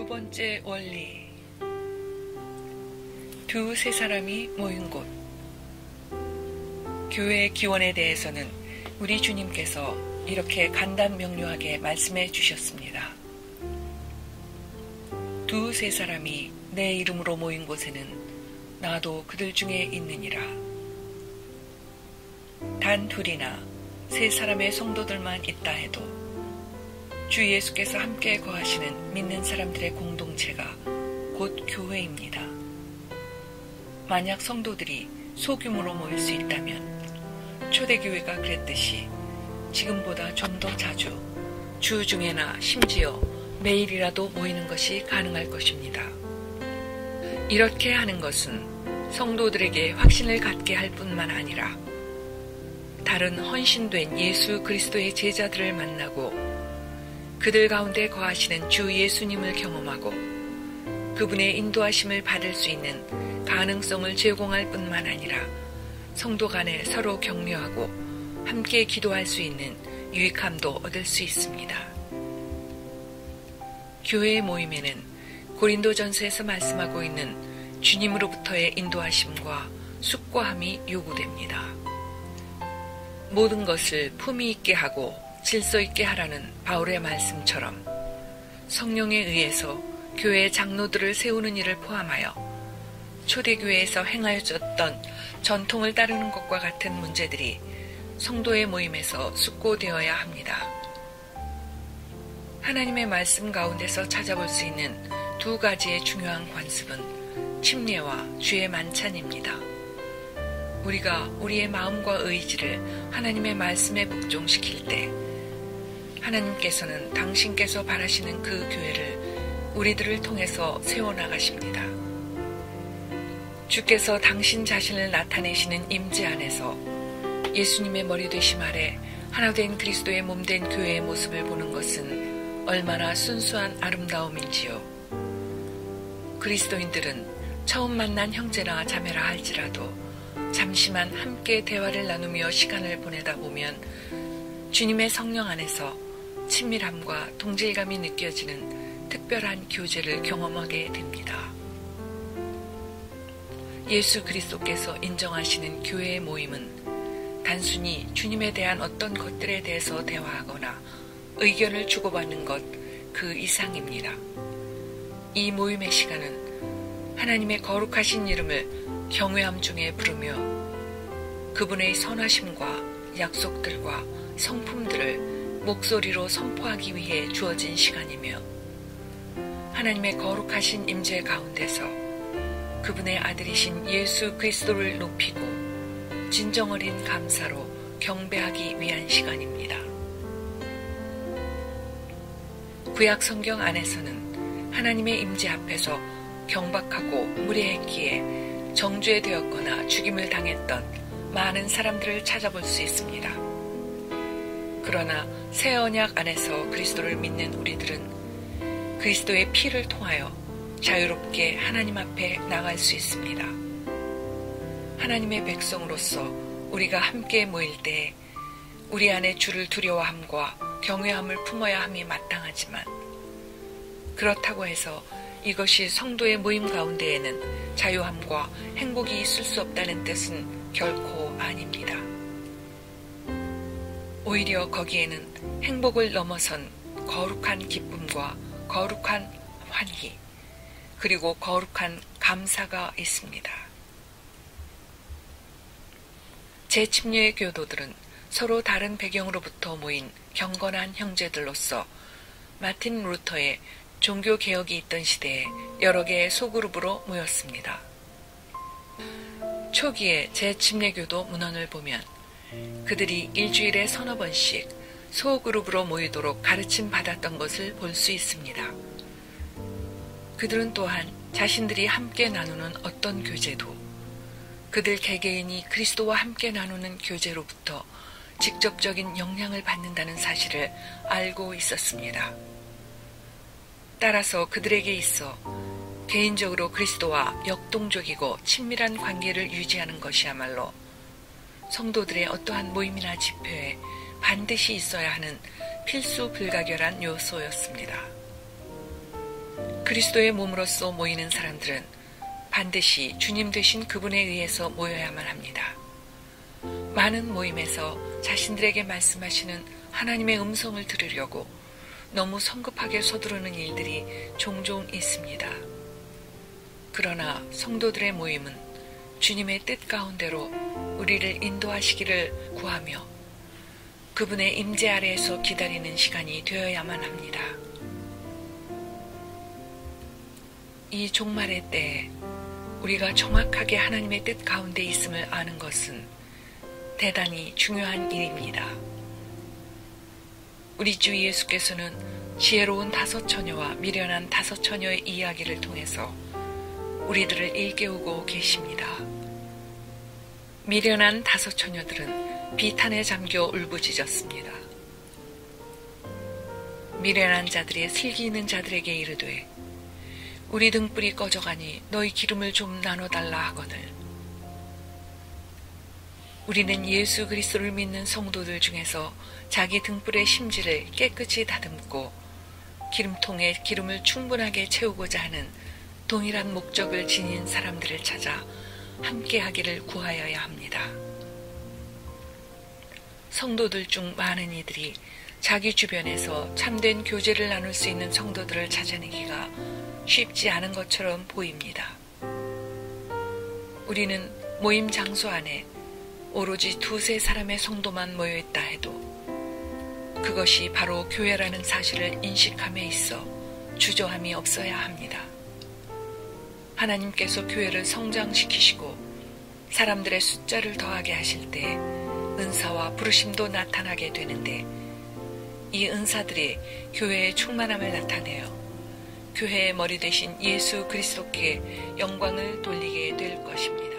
두 번째 원리. 두세 사람이 모인 곳. 교회 기원에 대해서는 우리 주님께서 이렇게 간단명료하게 말씀해 주셨습니다. 두세 사람이 내 이름으로 모인 곳에는 나도 그들 중에 있느니라. 단 둘이나 세 사람의 성도들만 있다 해도 주 예수께서 함께 거하시는 믿는 사람들의 공동체가 곧 교회입니다. 만약 성도들이 소규모로 모일 수 있다면 초대교회가 그랬듯이 지금보다 좀 더 자주 주중에나 심지어 매일이라도 모이는 것이 가능할 것입니다. 이렇게 하는 것은 성도들에게 확신을 갖게 할 뿐만 아니라 다른 헌신된 예수 그리스도의 제자들을 만나고 그들 가운데 거하시는 주 예수님을 경험하고 그분의 인도하심을 받을 수 있는 가능성을 제공할 뿐만 아니라 성도 간에 서로 격려하고 함께 기도할 수 있는 유익함도 얻을 수 있습니다. 교회의 모임에는 고린도전서에서 말씀하고 있는 주님으로부터의 인도하심과 숙고함이 요구됩니다. 모든 것을 품위 있게 하고 질서 있게 하라는 바울의 말씀처럼 성령에 의해서 교회의 장로들을 세우는 일을 포함하여 초대교회에서 행하여졌던 전통을 따르는 것과 같은 문제들이 성도의 모임에서 숙고되어야 합니다. 하나님의 말씀 가운데서 찾아볼 수 있는 두 가지의 중요한 관습은 침례와 주의 만찬입니다. 우리가 우리의 마음과 의지를 하나님의 말씀에 복종시킬 때 하나님께서는 당신께서 바라시는 그 교회를 우리들을 통해서 세워나가십니다. 주께서 당신 자신을 나타내시는 임재 안에서 예수님의 머리 되심 아래 하나된 그리스도의 몸된 교회의 모습을 보는 것은 얼마나 순수한 아름다움인지요. 그리스도인들은 처음 만난 형제나 자매라 할지라도 잠시만 함께 대화를 나누며 시간을 보내다 보면 주님의 성령 안에서 친밀함과 동질감이 느껴지는 특별한 교제를 경험하게 됩니다. 예수 그리스도께서 인정하시는 교회의 모임은 단순히 주님에 대한 어떤 것들에 대해서 대화하거나 의견을 주고받는 것 그 이상입니다. 이 모임의 시간은 하나님의 거룩하신 이름을 경외함 중에 부르며 그분의 선하심과 약속들과 성품들을 목소리로 선포하기 위해 주어진 시간이며 하나님의 거룩하신 임재 가운데서 그분의 아들이신 예수 그리스도를 높이고 진정 어린 감사로 경배하기 위한 시간입니다. 구약 성경 안에서는 하나님의 임재 앞에서 경박하고 무례했기에 정죄되었거나 죽임을 당했던 많은 사람들을 찾아볼 수 있습니다. 그러나 새 언약 안에서 그리스도를 믿는 우리들은 그리스도의 피를 통하여 자유롭게 하나님 앞에 나갈 수 있습니다. 하나님의 백성으로서 우리가 함께 모일 때 우리 안에 주를 두려워함과 경외함을 품어야 함이 마땅하지만 그렇다고 해서 이것이 성도의 모임 가운데에는 자유함과 행복이 있을 수 없다는 뜻은 결코 아닙니다. 오히려 거기에는 행복을 넘어선 거룩한 기쁨과 거룩한 환희 그리고 거룩한 감사가 있습니다. 재침례의 교도들은 서로 다른 배경으로부터 모인 경건한 형제들로서 마틴 루터의 종교개혁이 있던 시대에 여러 개의 소그룹으로 모였습니다. 초기의 재침례교도 문헌을 보면 그들이 일주일에 서너 번씩 소그룹으로 모이도록 가르침 받았던 것을 볼 수 있습니다. 그들은 또한 자신들이 함께 나누는 어떤 교제도 그들 개개인이 그리스도와 함께 나누는 교제로부터 직접적인 영향을 받는다는 사실을 알고 있었습니다. 따라서 그들에게 있어 개인적으로 그리스도와 역동적이고 친밀한 관계를 유지하는 것이야말로 성도들의 어떠한 모임이나 집회에 반드시 있어야 하는 필수 불가결한 요소였습니다. 그리스도의 몸으로서 모이는 사람들은 반드시 주님 되신 그분에 의해서 모여야만 합니다. 많은 모임에서 자신들에게 말씀하시는 하나님의 음성을 들으려고 너무 성급하게 서두르는 일들이 종종 있습니다. 그러나 성도들의 모임은 주님의 뜻 가운데로 우리를 인도하시기를 구하며 그분의 임재 아래에서 기다리는 시간이 되어야만 합니다. 이 종말의 때에 우리가 정확하게 하나님의 뜻 가운데 있음을 아는 것은 대단히 중요한 일입니다. 우리 주 예수께서는 지혜로운 5 처녀와 미련한 5 처녀의 이야기를 통해서 우리들을 일깨우고 계십니다. 미련한 5 처녀들은 비탄에 잠겨 울부짖었습니다. 미련한 자들이 슬기 있는 자들에게 이르되 우리 등불이 꺼져가니 너희 기름을 좀 나눠달라 하거늘. 우리는 예수 그리스도를 믿는 성도들 중에서 자기 등불의 심지를 깨끗이 다듬고 기름통에 기름을 충분하게 채우고자 하는 동일한 목적을 지닌 사람들을 찾아 함께하기를 구하여야 합니다. 성도들 중 많은 이들이 자기 주변에서 참된 교제를 나눌 수 있는 성도들을 찾아내기가 쉽지 않은 것처럼 보입니다. 우리는 모임 장소 안에 오로지 2-3 사람의 성도만 모여있다 해도 그것이 바로 교회라는 사실을 인식함에 있어 주저함이 없어야 합니다. 하나님께서 교회를 성장시키시고 사람들의 숫자를 더하게 하실 때 은사와 부르심도 나타나게 되는데 이 은사들이 교회의 충만함을 나타내어 교회의 머리 되신 예수 그리스도께 영광을 돌리게 될 것입니다.